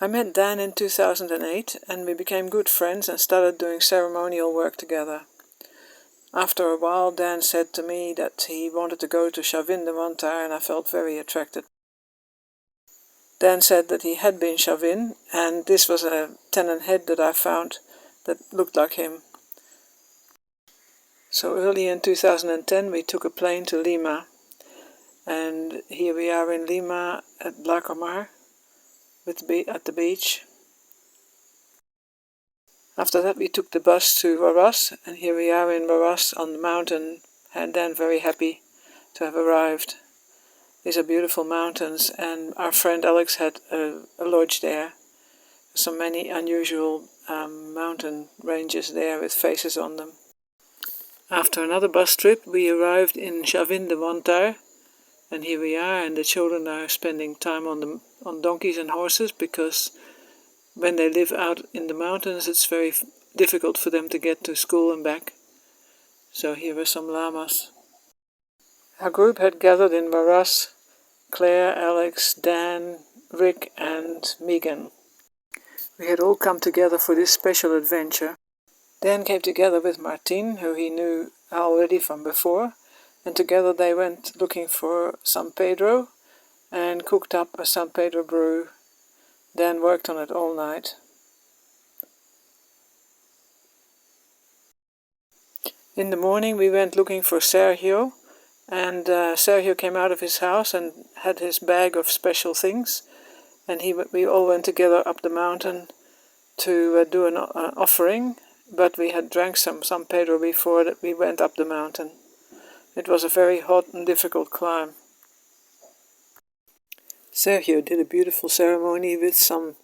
I met Dan in 2008 and we became good friends and started doing ceremonial work together. After a while, Dan said to me that he wanted to go to Chavin de Huantar, and I felt very attracted. Dan said that he had been Chavin, and this was a tenon head that I found that looked like him. So early in 2010 we took a plane to Lima, and here we are in Lima at Blacomar at the beach. After that we took the bus to Huaraz, and here we are in Huaraz on the mountain, and then very happy to have arrived. These are beautiful mountains, and our friend Alex had a lodge there. So many unusual mountain ranges there with faces on them. After another bus trip we arrived in Chavin de Huantar, and here we are, and the children are spending time on donkeys and horses, because when they live out in the mountains it's very difficult for them to get to school and back. So here are some llamas. Our group had gathered in Huaraz: Claire, Alex, Dan, Rick and Megan. We had all come together for this special adventure. Dan came together with Martin, who he knew already from before, and together they went looking for San Pedro and cooked up a San Pedro brew. Dan worked on it all night. In the morning we went looking for Sergio, and Sergio came out of his house and had his bag of special things, and we all went together up the mountain to do an offering, but we had drank some San Pedro before that we went up the mountain. It was a very hot and difficult climb. Sergio did a beautiful ceremony with some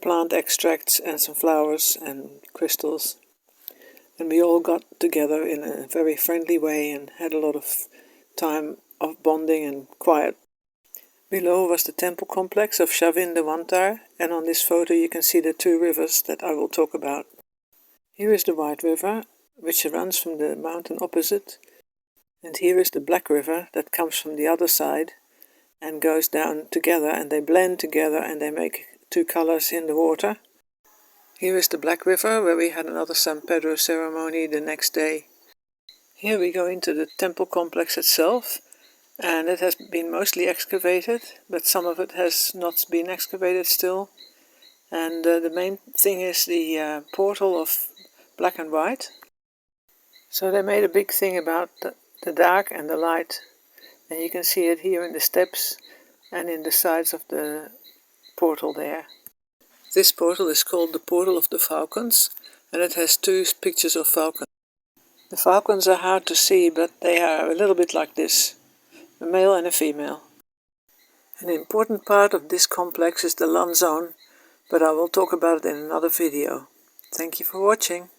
plant extracts and some flowers and crystals. And we all got together in a very friendly way and had a lot of time of bonding and quiet. Below was the temple complex of Chavin de Huantar, and on this photo you can see the two rivers that I will talk about. Here is the White River, which runs from the mountain opposite, and here is the Black River that comes from the other side and goes down together, and they blend together and they make two colors in the water. Here is the Black River, where we had another San Pedro ceremony the next day. Here we go into the temple complex itself, and it has been mostly excavated, but some of it has not been excavated still. And the main thing is the portal of black and white. So they made a big thing about the dark and the light, and you can see it here in the steps and in the sides of the portal there. This portal is called the Portal of the Falcons, and it has two pictures of falcons. The falcons are hard to see, but they are a little bit like this, a male and a female. An important part of this complex is the land zone, but I will talk about it in another video. Thank you for watching.